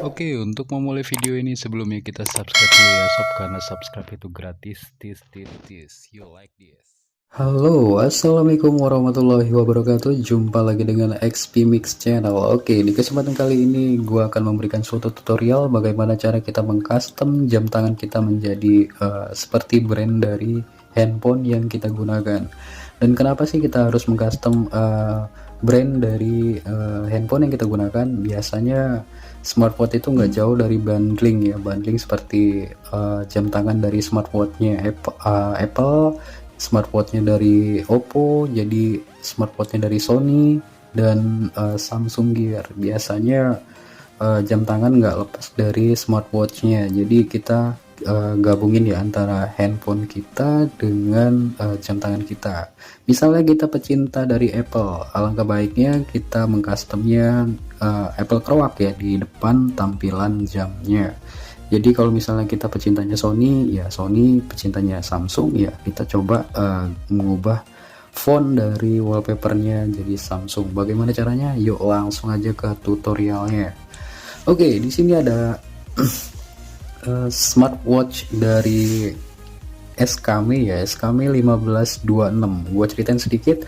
Oke, untuk memulai video ini sebelumnya kita subscribe dulu ya sob, karena subscribe itu gratis. You like this? Halo, assalamualaikum warahmatullahi wabarakatuh. Jumpa lagi dengan XP Mix Channel. Oke, di kesempatan kali ini gua akan memberikan suatu tutorial bagaimana cara kita mengcustom jam tangan kita menjadi seperti brand dari handphone yang kita gunakan. Dan kenapa sih kita harus mengcustom brand dari handphone yang kita gunakan? Biasanya smartwatch itu nggak jauh dari bundling ya, bundling seperti jam tangan dari smartwatchnya Apple, smartwatchnya dari Oppo, jadi smartwatchnya dari Sony dan Samsung Gear. Biasanya jam tangan nggak lepas dari smartwatchnya, jadi kita gabungin ya antara handphone kita dengan jam tangan kita. Misalnya kita pecinta dari Apple, alangkah baiknya kita mengcustomnya Apple Crowak ya di depan tampilan jamnya. Jadi kalau misalnya kita pecintanya Sony, ya Sony, pecintanya Samsung, ya kita coba mengubah font dari wallpapernya jadi Samsung. Bagaimana caranya? Yuk langsung aja ke tutorialnya. Oke, di sini ada smartwatch dari SKME ya, SKME 1526. Gua ceritain sedikit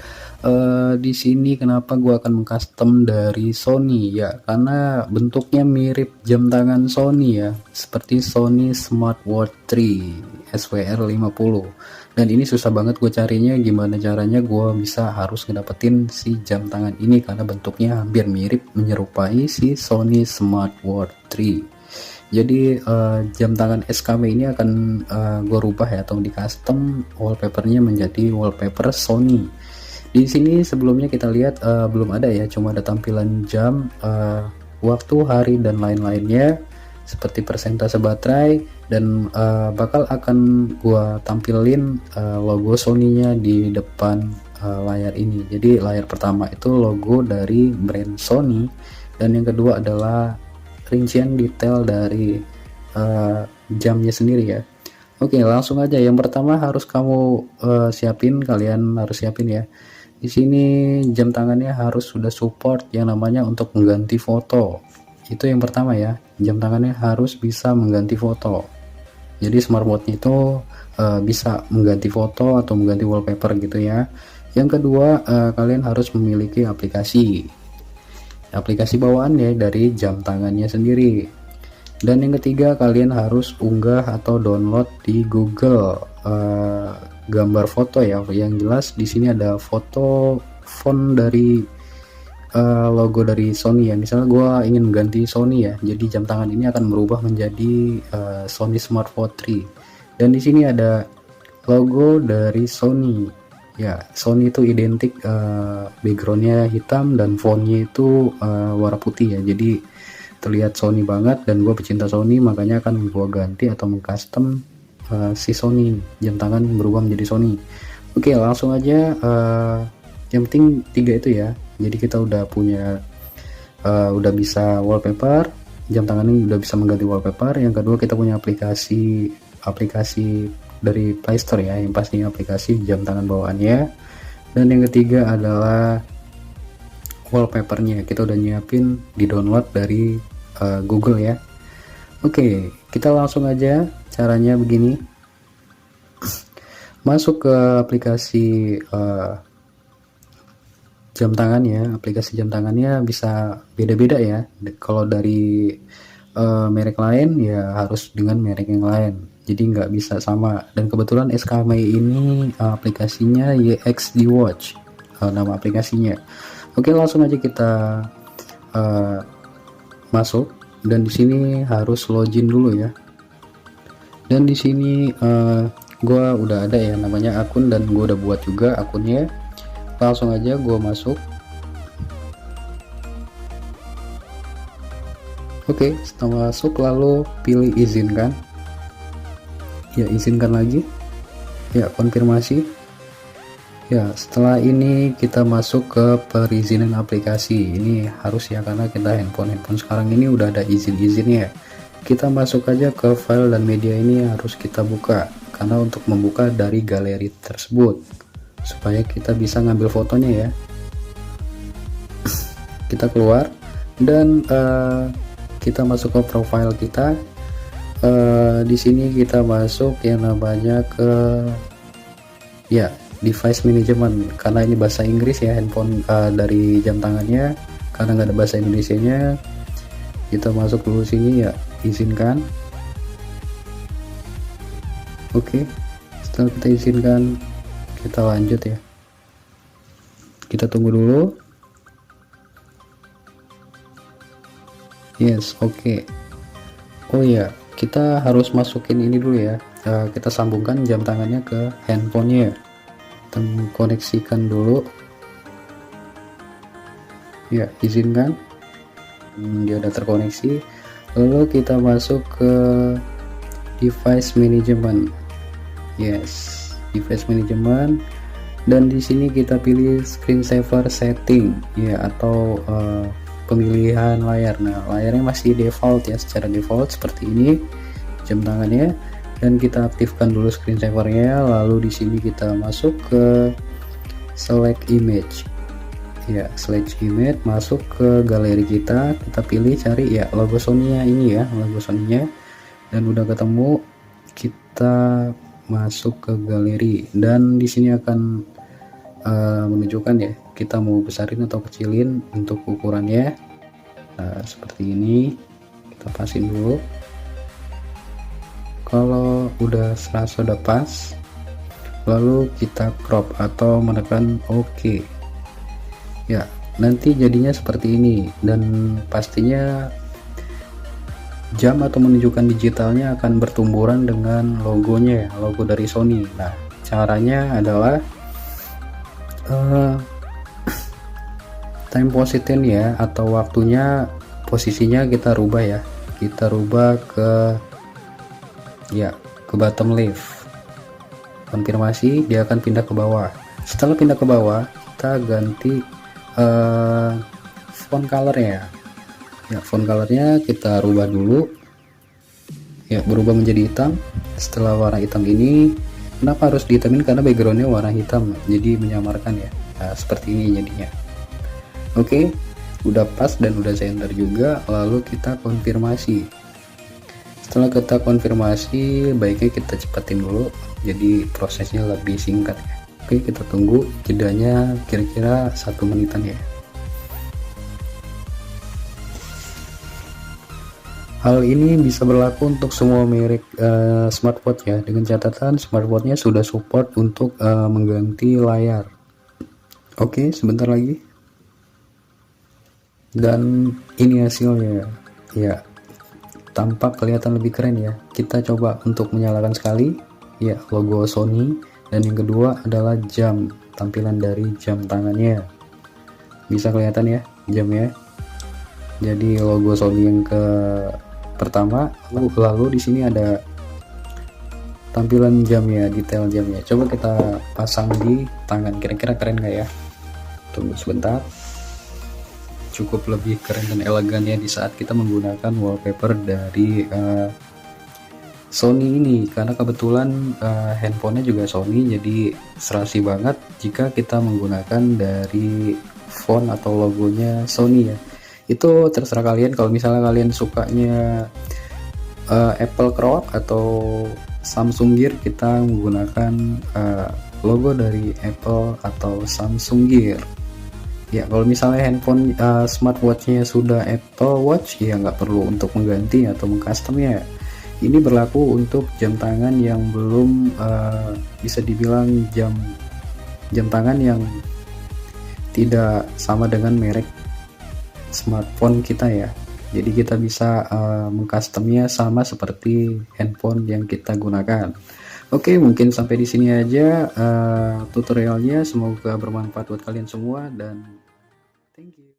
di sini kenapa gua akan mengcustom dari Sony ya, karena bentuknya mirip jam tangan Sony ya, seperti Sony Smartwatch 3 SWR 50. Dan ini susah banget gue carinya, gimana caranya gue bisa harus ngedapetin si jam tangan ini karena bentuknya hampir mirip menyerupai si Sony Smartwatch 3. Jadi jam tangan SKME ini akan gue rubah ya, atau di custom wallpapernya menjadi wallpaper Sony. Di sini sebelumnya kita lihat belum ada ya, cuma ada tampilan jam, waktu, hari dan lain-lainnya seperti persentase baterai, dan bakal akan gua tampilin logo Sony-nya di depan layar ini. Jadi layar pertama itu logo dari brand Sony, dan yang kedua adalah rincian detail dari jamnya sendiri ya. Oke, langsung aja. Yang pertama harus kamu kalian harus siapin ya. Di sini jam tangannya harus sudah support yang namanya untuk mengganti foto. Itu yang pertama ya. Jam tangannya harus bisa mengganti foto. Jadi smartwatch itu bisa mengganti foto atau mengganti wallpaper gitu ya. Yang kedua, kalian harus memiliki aplikasi bawaan ya dari jam tangannya sendiri. Dan yang ketiga, kalian harus unggah atau download di Google gambar foto ya. Yang jelas di sini ada foto font dari logo dari Sony ya. Misalnya gue ingin ganti Sony ya, jadi jam tangan ini akan berubah menjadi Sony Smartwatch 3. Dan di sini ada logo dari Sony ya. Sony itu identik backgroundnya hitam dan fontnya itu warna putih ya, jadi terlihat Sony banget. Dan gue pecinta Sony, makanya akan gue ganti atau mengcustom si Sony, jam tangan berubah menjadi Sony. Oke, langsung aja. Yang penting 3 itu ya. Jadi kita udah punya udah bisa wallpaper, jam tangan ini udah bisa mengganti wallpaper. Yang kedua, kita punya aplikasi dari Play Store ya, yang pastinya aplikasi jam tangan bawaannya. Dan yang ketiga adalah wallpapernya, kita udah nyiapin di download dari Google ya. Oke, kita langsung aja. Caranya begini, masuk ke aplikasi jam tangannya. Aplikasi jam tangannya bisa beda-beda ya. Kalau dari merek lain ya harus dengan merek yang lain, jadi nggak bisa sama. Dan kebetulan SKME ini aplikasinya YXD Watch, nama aplikasinya. Oke, langsung aja kita masuk. Dan di sini harus login dulu ya. Dan di sini gue udah ada ya namanya akun, dan gue udah buat juga akunnya. Langsung aja gue masuk. Oke, setelah masuk lalu pilih izinkan ya, izinkan lagi ya, konfirmasi ya. Setelah ini kita masuk ke perizinan aplikasi. Ini harus ya, karena kita handphone sekarang ini udah ada izin-izinnya. Kita masuk aja ke file dan media, ini harus kita buka karena untuk membuka dari galeri tersebut supaya kita bisa ngambil fotonya ya. Kita keluar dan kita masuk ke profile kita. Di sini kita masuk yang namanya ke ya device management, karena ini bahasa Inggris ya handphone dari jam tangannya, karena nggak ada bahasa Indonesianya. Kita masuk dulu sini ya, izinkan. Oke, setelah kita izinkan kita lanjut ya, kita tunggu dulu. Yes, oke. Oh ya, kita harus masukin ini dulu ya. Kita sambungkan jam tangannya ke handphonenya. Kita koneksikan dulu. Ya, izinkan. Dia udah terkoneksi. Lalu kita masuk ke device management. Yes, device management. Dan di sini kita pilih screensaver setting ya, atau pemilihan layar. Nah, layarnya masih default ya, secara default seperti ini jam tangannya, dan kita aktifkan dulu screensavernya. Lalu di sini kita masuk ke select image ya, select image, masuk ke galeri kita pilih, cari ya logo Sony-nya ini ya, logo Sony-nya, dan udah ketemu, kita masuk ke galeri, dan di sini akan menunjukkan ya kita mau besarin atau kecilin untuk ukurannya. Nah, seperti ini kita pasin dulu. Kalau udah serasa udah pas, lalu kita crop atau menekan OK ya, nanti jadinya seperti ini, dan pastinya jam atau menunjukkan digitalnya akan bertumburan dengan logonya, logo dari Sony. Nah, caranya adalah time position ya, atau waktunya, posisinya kita rubah ya, kita rubah ke ya ke bottom left. Konfirmasi, dia akan pindah ke bawah. Setelah pindah ke bawah, kita ganti font color ya. Ya, font colornya kita rubah dulu ya, berubah menjadi hitam. Setelah warna hitam ini, kenapa harus dihitamin? Karena backgroundnya warna hitam, jadi menyamarkan ya. Nah, seperti ini jadinya. Oke, udah pas dan udah center juga. Lalu kita konfirmasi. Setelah kita konfirmasi, baiknya kita cepatin dulu, jadi prosesnya lebih singkat ya. Oke, kita tunggu jedanya kira-kira 1 menitan ya. Hal ini bisa berlaku untuk semua merek smartwatch ya, dengan catatan smartwatchnya sudah support untuk mengganti layar. Oke, sebentar lagi. Dan ini hasilnya ya, tampak kelihatan lebih keren ya. Kita coba untuk menyalakan sekali ya, logo Sony, dan yang kedua adalah jam, tampilan dari jam tangannya. Bisa kelihatan ya jamnya. Jadi logo Sony yang ke pertama, lalu di sini ada tampilan jamnya, detail jamnya. Coba kita pasang di tangan, kira-kira keren nggak ya? Tunggu sebentar. Cukup lebih keren dan elegan ya di saat kita menggunakan wallpaper dari Sony ini, karena kebetulan handphonenya juga Sony, jadi serasi banget jika kita menggunakan dari font atau logonya Sony ya. Itu terserah kalian, kalau misalnya kalian sukanya Apple Croc atau Samsung Gear, kita menggunakan logo dari Apple atau Samsung Gear ya. Kalau misalnya handphone smartwatchnya sudah Apple Watch ya, nggak perlu untuk mengganti atau mengcustomnya. Ini berlaku untuk jam tangan yang belum bisa dibilang jam tangan yang tidak sama dengan merek smartphone kita ya. Jadi kita bisa mengcustomnya sama seperti handphone yang kita gunakan. Oke, mungkin sampai di sini aja tutorialnya. Semoga bermanfaat buat kalian semua, dan